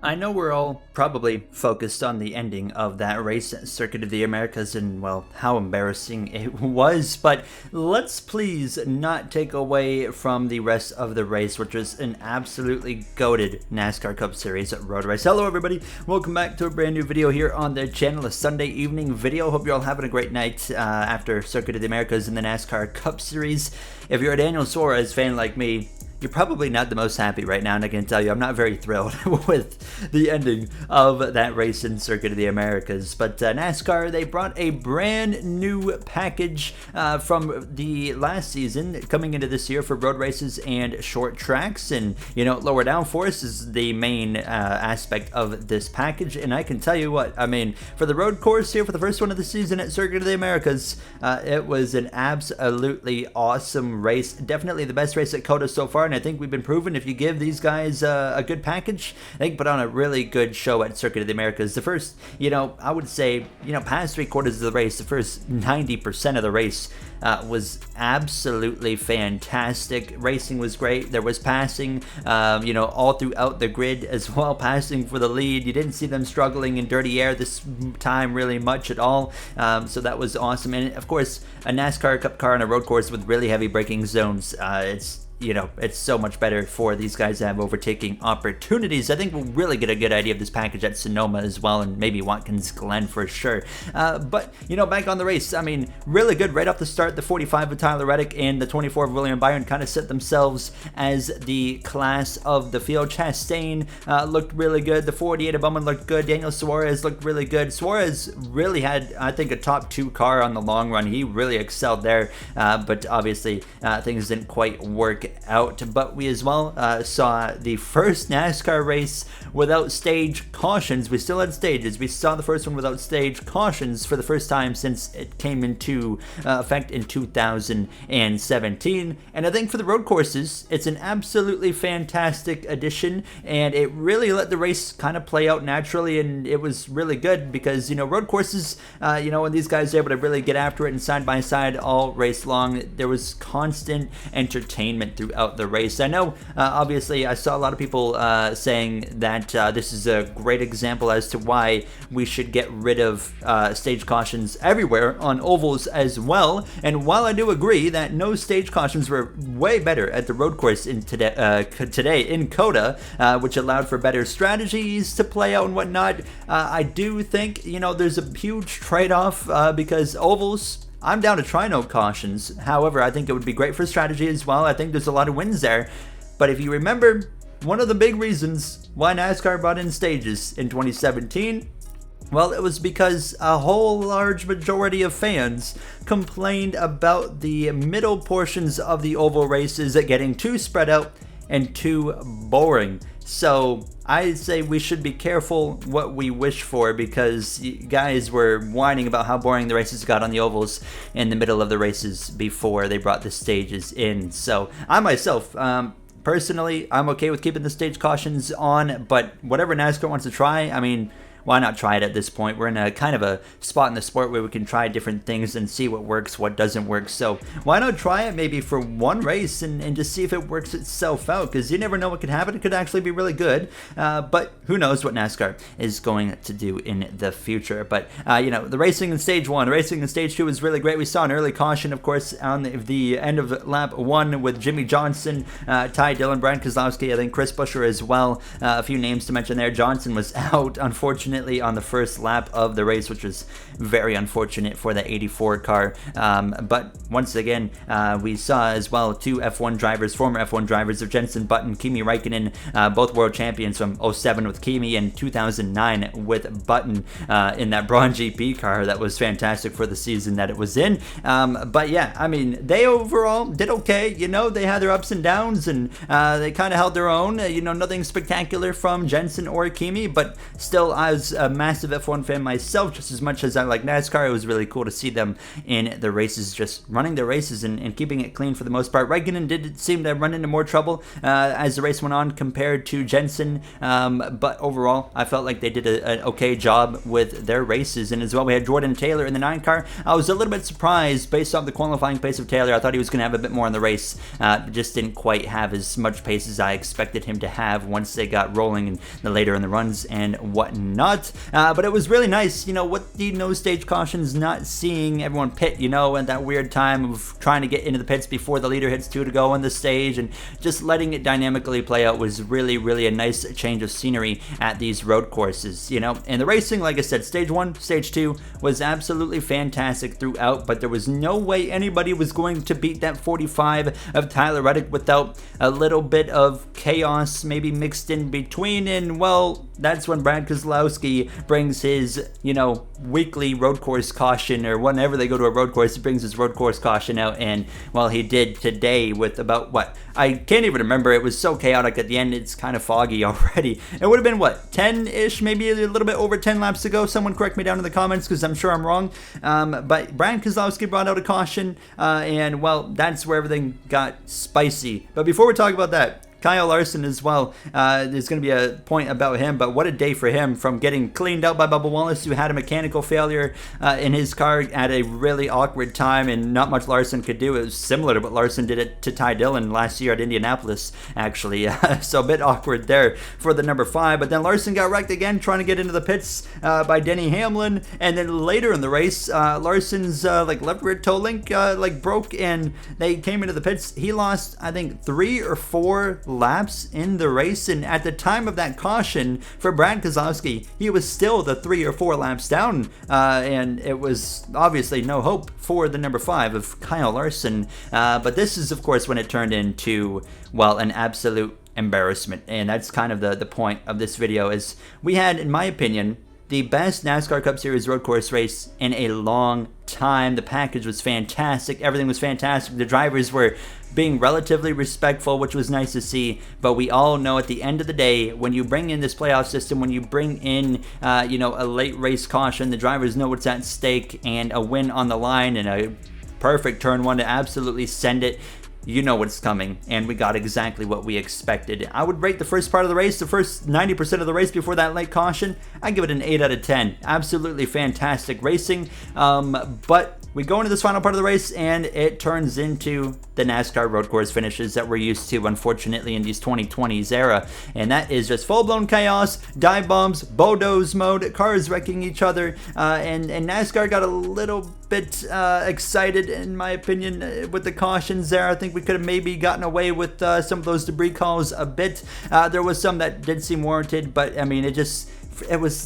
I know we're all probably focused on the ending of that race at Circuit of the Americas and, well, how embarrassing it was, but let's please not take away from the rest of the race, which was an absolutely goated NASCAR Cup Series road race. Hello everybody, welcome back to a brand new video here on the channel, a Sunday evening video. Hope you're all having a great night after Circuit of the Americas in the NASCAR Cup Series. If you're a Daniel Suarez fan like me, you're probably not the most happy right now, and I can tell you I'm not very thrilled with the ending of that race in Circuit of the Americas. But NASCAR, they brought a brand new package from the last season coming into this year for road races and short tracks. And, you know, lower downforce is the main aspect of this package. And I can tell you what, I mean, for the road course here for the first one of the season at Circuit of the Americas, it was an absolutely awesome race. Definitely the best race at COTA so far. And I think we've been proven if you give these guys a good package, they can put on a really good show at Circuit of the Americas. The first, I would say, past 3/4 of the race, the first 90% of the race was absolutely fantastic. Racing was great. There was passing, all throughout the grid as well, passing for the lead. You didn't see them struggling in dirty air this time really much at all. So that was awesome. And of course, a NASCAR Cup car on a road course with really heavy braking zones, it's so much better for these guys to have overtaking opportunities. I think we'll really get a good idea of this package at Sonoma as well, and maybe Watkins Glen for sure. But back on the race, I mean, really good right off the start. The 45 of Tyler Reddick and the 24 of William Byron kind of set themselves as the class of the field. Chastain looked really good. The 48 of Bowman looked good. Daniel Suarez looked really good. Suarez really had, I think, a top 2 car on the long run. He really excelled there, but obviously things didn't quite work out. But we as well saw the first NASCAR race without stage cautions. We still had stages. We saw the first one without stage cautions for the first time since it came into effect in 2017. And I think for the road courses, it's an absolutely fantastic addition, and it really let the race kind of play out naturally, and it was really good because, road courses, when these guys are able to really get after it and side by side all race long, there was constant entertainment throughout the race. I know, obviously, I saw a lot of people saying that this is a great example as to why we should get rid of stage cautions everywhere on ovals as well. And while I do agree that no stage cautions were way better at the road course in today in COTA, which allowed for better strategies to play out and whatnot, I do think, there's a huge trade-off because ovals, I'm down to try no cautions. However, I think it would be great for strategy as well. I think there's a lot of wins there. But if you remember, one of the big reasons why NASCAR brought in stages in 2017, well, it was because a whole large majority of fans complained about the middle portions of the oval races getting too spread out and too boring. So I'd say we should be careful what we wish for, because guys were whining about how boring the races got on the ovals in the middle of the races before they brought the stages in. So I myself, personally, I'm okay with keeping the stage cautions on, but whatever NASCAR wants to try, I mean, why not try it at this point? We're in a kind of a spot in the sport where we can try different things and see what works, what doesn't work. So why not try it maybe for one race and just see if it works itself out? Because you never know what could happen. It could actually be really good. But who knows what NASCAR is going to do in the future. But, the racing in stage 1, racing in stage 2 was really great. We saw an early caution, of course, on the end of lap 1 with Jimmy Johnson, Ty Dillon, Brian Keselowski, I think Chris Buescher as well. A few names to mention there. Johnson was out, unfortunately, on the first lap of the race, which was very unfortunate for the 84 car. But once again, we saw as well 2 F1 drivers, former F1 drivers of Jenson Button, Kimi Räikkönen, both world champions from 07 with Kimi and 2009 with Button in that Braun GP car. That was fantastic for the season that it was in. But yeah, I mean, they overall did okay. They had their ups and downs, and they kind of held their own. Nothing spectacular from Jenson or Kimi, but still, I was as a massive F1 fan myself, just as much as I like NASCAR, it was really cool to see them in the races, just running their races and keeping it clean for the most part. Raikkonen did seem to run into more trouble as the race went on compared to Jensen, but overall, I felt like they did an okay job with their races. And as well, we had Jordan Taylor in the 9 car. I was a little bit surprised based off the qualifying pace of Taylor. I thought he was going to have a bit more in the race, just didn't quite have as much pace as I expected him to have once they got rolling and later in the runs and whatnot. But it was really nice, with the no stage cautions, not seeing everyone pit, at that weird time of trying to get into the pits before the leader hits 2 to go on the stage, and just letting it dynamically play out was really, really a nice change of scenery at these road courses, And the racing, like I said, stage 1, stage 2 was absolutely fantastic throughout, but there was no way anybody was going to beat that 45 of Tyler Reddick without a little bit of chaos maybe mixed in between. And well, that's when Brad Keselowski brings his, weekly road course caution, or whenever they go to a road course, he brings his road course caution out. And well, he did today with about I can't even remember. It was so chaotic at the end. It's kind of foggy already. It would have been 10-ish, maybe a little bit over 10 laps to go. Someone correct me down in the comments because I'm sure I'm wrong. But Brad Keselowski brought out a caution, and well, that's where everything got spicy. But before we talk about that, Kyle Larson as well, there's going to be a point about him, but what a day for him, from getting cleaned out by Bubba Wallace, who had a mechanical failure in his car at a really awkward time, and not much Larson could do. It was similar to what Larson did it to Ty Dillon last year at Indianapolis, actually. So a bit awkward there for the number 5, but then Larson got wrecked again trying to get into the pits by Denny Hamlin, and then later in the race, Larson's left rear toe link broke, and they came into the pits. He lost, I think, 3 or 4 laps in the race, and at the time of that caution for Brad Keselowski, he was still the 3 or 4 laps down, and it was obviously no hope for the number 5 of Kyle Larson. But this is, of course, when it turned into, well, an absolute embarrassment, and that's kind of the point of this video. Is we had, in my opinion, the best NASCAR Cup Series road course race in a long time. The package was fantastic. Everything was fantastic. The drivers were being relatively respectful, which was nice to see. But we all know at the end of the day, when you bring in this playoff system, when you bring in, a late race caution, the drivers know what's at stake, and a win on the line and a perfect turn 1 to absolutely send it. You know what's coming, and we got exactly what we expected. I would rate the first part of the race, the first 90% of the race before that late caution, I'd give it an 8 out of 10. Absolutely fantastic racing, but we go into this final part of the race, and it turns into the NASCAR road course finishes that we're used to, unfortunately, in these 2020s era. And that is just full-blown chaos, dive bombs, Bodo's mode, cars wrecking each other, and NASCAR got a little bit excited, in my opinion, with the cautions there. I think we could have maybe gotten away with some of those debris calls a bit. There was some that did seem warranted, but I mean, it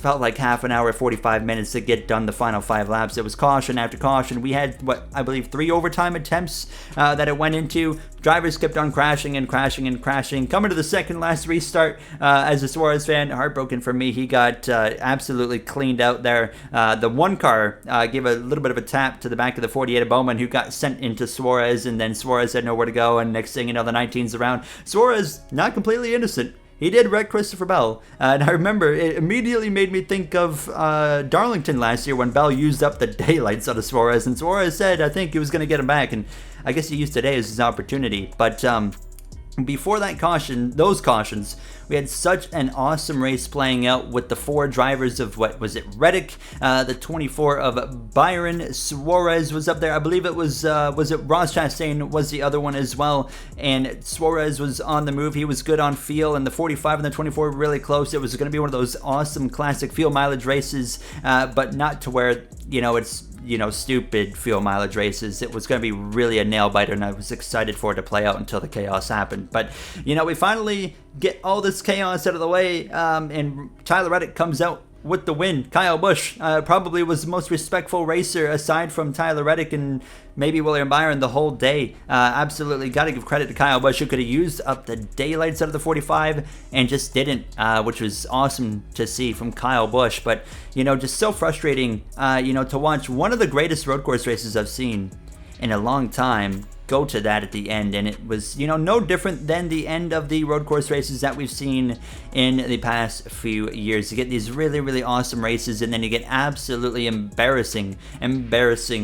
felt like half an hour, 45 minutes to get done the final 5 laps. It was caution after caution. We had, I believe 3 overtime attempts that it went into. Drivers kept on crashing and crashing and crashing. Coming to the second last restart, as a Suarez fan, heartbroken for me. He got absolutely cleaned out there. The 1 car gave a little bit of a tap to the back of the 48 of Bowman, who got sent into Suarez, and then Suarez had nowhere to go, and next thing you know, the 19's around. Suarez, not completely innocent. He did wreck Christopher Bell, and I remember it immediately made me think of Darlington last year when Bell used up the daylights out of Suarez, and Suarez said, I think he was going to get him back, and I guess he used today as his opportunity. But before that caution, those cautions, we had such an awesome race playing out with the 4 drivers of, Reddick, the 24 of Byron, Suarez was up there. I believe it was it Ross Chastain was the other one as well, and Suarez was on the move. He was good on feel, and the 45 and the 24 were really close. It was going to be one of those awesome classic fuel mileage races, but not to where, it's stupid fuel mileage races. It was going to be really a nail biter, and I was excited for it to play out until the chaos happened. But, we finally get all this chaos out of the way, and Tyler Reddick comes out with the win. Kyle Busch probably was the most respectful racer aside from Tyler Reddick and maybe William Byron the whole day. Absolutely got to give credit to Kyle Busch, who could have used up the daylights out of the 45 and just didn't, which was awesome to see from Kyle Busch. But, just so frustrating, to watch one of the greatest road course races I've seen in a long time go to that at the end, and it was, you know, no different than the end of the road course races that we've seen in the past few years. You get these really, really awesome races, and then you get absolutely embarrassing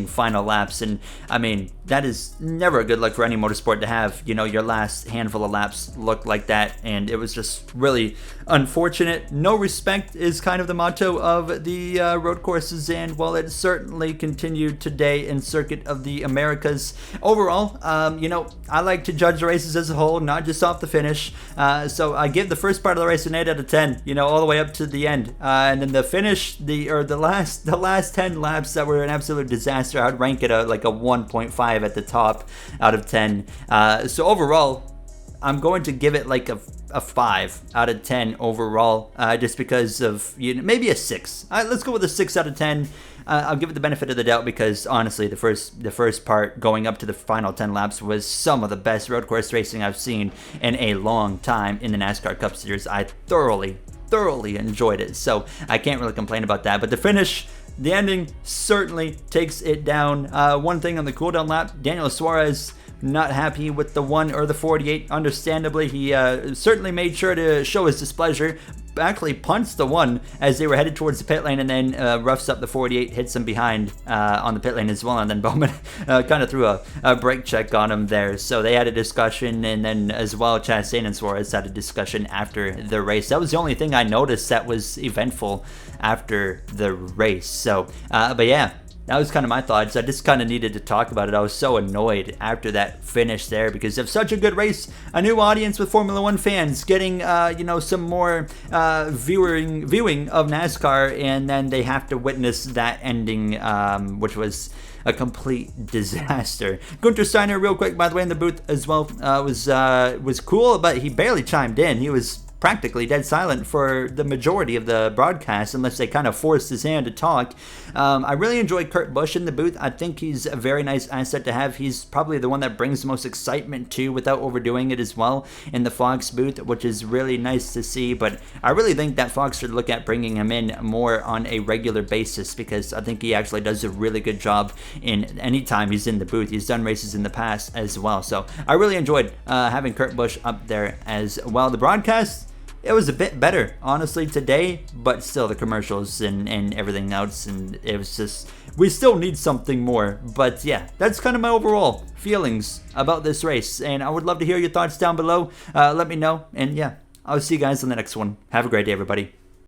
final laps, and I mean, that is never a good look for any motorsport to have, you know, your last handful of laps look like that, and it was just really unfortunate. No respect is kind of the motto of the road courses, and well, it certainly continued today in Circuit of the Americas. Overall, you know, I like to judge the races as a whole, not just off the finish. So I give the first part of the race an 8 out of 10, you know, all the way up to the end. And then the finish, the last 10 laps that were an absolute disaster, I'd rank it like a 1.5 at the top out of 10. So overall, I'm going to give it like a 5 out of 10 overall, just because of, you know, maybe a 6. Let's go with a 6 out of 10. I'll give it the benefit of the doubt because honestly, the first part going up to the final 10 laps was some of the best road course racing I've seen in a long time in the NASCAR Cup Series. I thoroughly enjoyed it, so I can't really complain about that. But the finish, the ending certainly takes it down. One thing on the cooldown lap, Daniel Suarez not happy with the 1 or the 48. Understandably, he certainly made sure to show his displeasure. Actually punts the 1 as they were headed towards the pit lane, and then roughs up the 48, hits him behind on the pit lane as well, and then Bowman kind of threw a brake check on him there. So they had a discussion, and then as well, Chastain and Suarez had a discussion after the race. That was the only thing I noticed that was eventful after the race. So, but yeah, that was kind of my thoughts. I just kind of needed to talk about it. I was so annoyed after that finish there because of such a good race, a new audience with Formula One fans getting, you know, some more viewing of NASCAR, and then they have to witness that ending, which was a complete disaster. Gunter Steiner, real quick, by the way, in the booth as well, was cool, but he barely chimed in. He was practically dead silent for the majority of the broadcast, unless they kind of forced his hand to talk. I really enjoyed Kurt Busch in the booth. I think he's a very nice asset to have. He's probably the one that brings the most excitement too, without overdoing it as well, in the Fox booth, which is really nice to see. But I really think that Fox should look at bringing him in more on a regular basis, because I think he actually does a really good job in any time he's in the booth. He's done races in the past as well. So I really enjoyed having Kurt Busch up there as well. The broadcast, it was a bit better, honestly, today, but still the commercials and everything else, and it was just, we still need something more. But yeah, that's kind of my overall feelings about this race, and I would love to hear your thoughts down below. Let me know, and yeah, I'll see you guys on the next one. Have a great day, everybody.